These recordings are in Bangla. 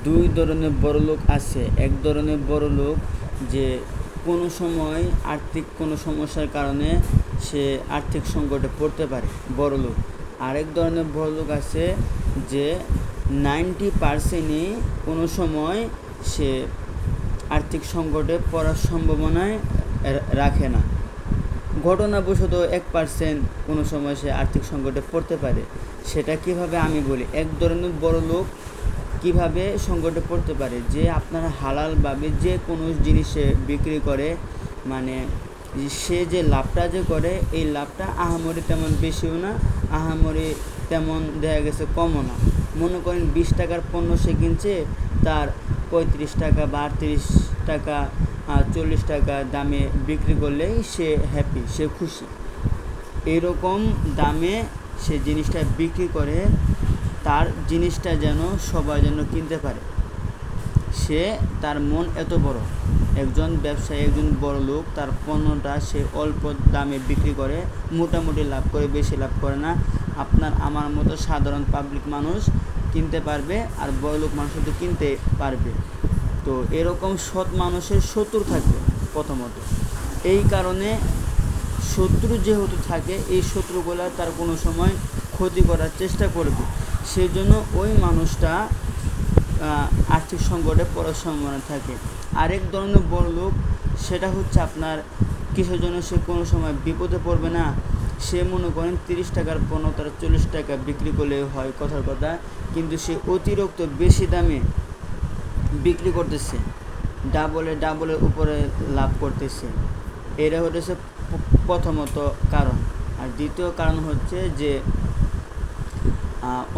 দুই ধরনের বড়লোক আছে। এক ধরনের বড়লোক যে কোনো সময় আর্থিক কোনো সমস্যার কারণে সে আর্থিক সংকটে পড়তে পারে, বড়লোক। আরেক ধরনের বড়লোক আছে যে 90%ই কোনো সময় সে আর্থিক সংকটে পড়ার সম্ভাবনায় রাখে না। ঘটনাবশত 1% কোনো সময় সে আর্থিক সংকটে পড়তে পারে। সেটা কিভাবে আমি বলি। এক ধরনের বড়লোক কিভাবে সংকটে পড়তে পারে, যে আপনারা হালালভাবে যে কোনো জিনিসে বিক্রি করে, মানে সে যে লাভটা যে করে, এই লাভটা আহামরি তেমন বেশিও না, আহামরি তেমন দেখা গেছে কমও না। মনে করেন 20 টাকার পণ্য সে কিনছে, তার 35 টাকা বা 38 টাকা 40 টাকা দামে বিক্রি করলেই সে হ্যাপি, সে খুশি। এরকম দামে সে জিনিসটা বিক্রি করে, তার জিনিসটা যেন সবাই যেন কিনতে পারে। সে তার মন এত বড়। একজন ব্যবসায়ী, একজন বড় লোক, তার পণ্যটা সে অল্প দামে বিক্রি করে, মোটামুটি লাভ করে, বেশি লাভ করে না। আপনার আমার মতো সাধারণ পাবলিক মানুষ কিনতে পারবে, আর বড় লোক মানুষ তো কিনতে পারবে। তো এরকম সৎ মানুষের শত্রু থাকে প্রথমত। এই কারণে শত্রু যেহেতু থাকে, এই শত্রুগুলা তার কোনো সময় ক্ষতি করার চেষ্টা করবে। সেই জন্য ওই মানুষটা আর্থিক সংকটে পড়ার সম্ভাবনা থাকে। আরেক ধরনের বড় লোক, সেটা হচ্ছে আপনার কিসের জন্য সে কোনো সময় বিপদে পড়বে না। সে মনে করেন 30 টাকার পণ্য তার 40 টাকা বিক্রি করলে হয়, কথার কথা, কিন্তু সে অতিরিক্ত বেশি দামে বিক্রি করতেছে, ডাবলের উপরে লাভ করতেছে। এটা হচ্ছে প্রথমত কারণ। আর দ্বিতীয় কারণ হচ্ছে যে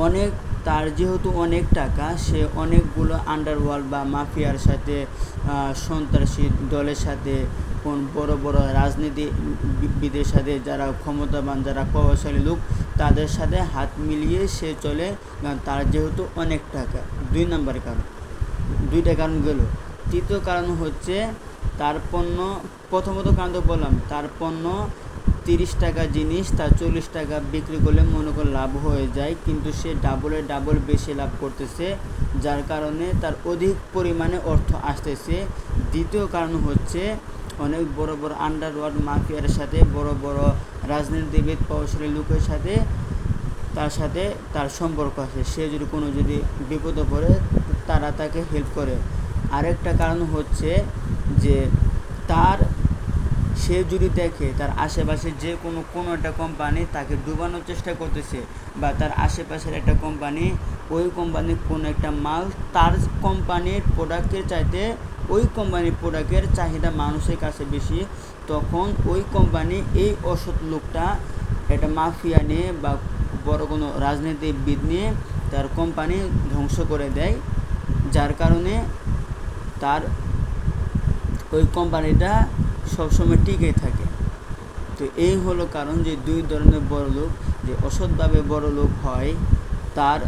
অনেক, তার যেহেতু অনেক টাকা, সে অনেকগুলো আন্ডারওয়ার্ল্ড বা মাফিয়ার সাথে, সন্ত্রাসী দলের সাথে, কোন বড় বড় রাজনীতিবিদের সাথে, যারা ক্ষমতাবান, যারা প্রভাবশালী লোক, তাদের সাথে হাত মিলিয়ে সে চলে, তার যেহেতু অনেক টাকা। 2 নম্বর কারণ। 2টা কারণ গেল। তৃতীয় কারণ হচ্ছে তার পণ্য, প্রথমত কারণ তো বললাম, তার পণ্য 30 টাকা জিনিস তার 40 টাকা বিক্রি করলে মনে করে লাভ হয়ে যায়, কিন্তু সে ডাবল বেশি লাভ করতেছে, যার কারণে তার অধিক পরিমাণে অর্থ আসতেছে। দ্বিতীয় কারণ হচ্ছে অনেক বড় বড় আন্ডারওয়ার্ল্ড মাফিয়ার সাথে, বড় বড় রাজনীতিবিদ, প্রভাবশালী লোকের সাথে তার সম্পর্ক আছে। সে যদি বিপদে পড়ে, তারা তাকে হেল্প করে। আরেকটা কারণ হচ্ছে যে সে যদি দেখে তার আশেপাশে যে কোনো একটা কোম্পানি তাকে ডুবানোর চেষ্টা করতেছে, বা তার আশেপাশের একটা কোম্পানি, ওই কোম্পানির কোনো একটা মাল তার কোম্পানির প্রোডাক্টের চাইতে ওই কোম্পানির প্রোডাক্টের চাহিদা মানুষের কাছে বেশি, তখন ওই কোম্পানি এই অসৎ লোকটা একটা মাফিয়া নিয়ে বা বড় কোনো রাজনীতিবিদ নিয়ে তার কোম্পানি ধ্বংস করে দেয়, যার কারণে তার ওই কোম্পানিটা সবসময় টিকে থাকে। তো এই হলো কারণ যে 2 ধরনের বড় লোক। যে অসৎভাবে বড় লোক হয়, তার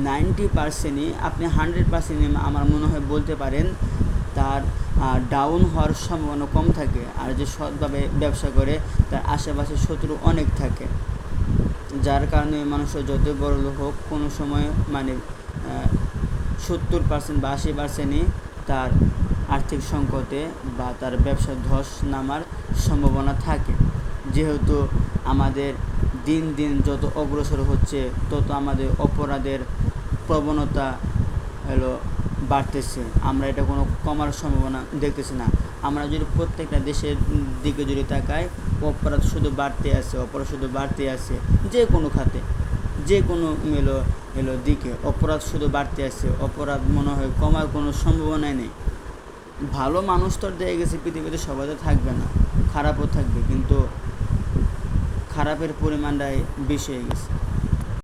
90%ই, আপনি 100%ই আমার মনে হয় বলতে পারেন, তার ডাউন হওয়ার সম্ভাবনা কম থাকে। আর যে সৎভাবে ব্যবসা করে, তার আশেপাশে শত্রু অনেক থাকে, যার কারণে মানুষের যত বড় লোক হোক, কোনো সময় মানে 70% বা 80%ই তার আর্থিক সংকটে বা তার ব্যবসায় ধস নামার সম্ভাবনা থাকে। যেহেতু আমাদের দিন দিন যত অগ্রসর হচ্ছে, তত আমাদের অপরাধের প্রবণতা বাড়তেছে। আমরা এটা কোনো কমার সম্ভাবনা দেখতেছি না। আমরা যদি প্রত্যেকটা দেশের দিকে যদি তাকাই, অপরাধ শুধু বাড়তে আছে। যে কোনো খাতে, যে কোনো দিকে অপরাধ শুধু বাড়তে আছে। অপরাধ মনে হয় কমার কোনো সম্ভাবনাই নেই। ভালো মানুষ তো দেখে গেছে পৃথিবীতে সবাই তো থাকবে না, খারাপও থাকবে, কিন্তু খারাপের পরিমাণটাই বেশি হয়ে গেছে।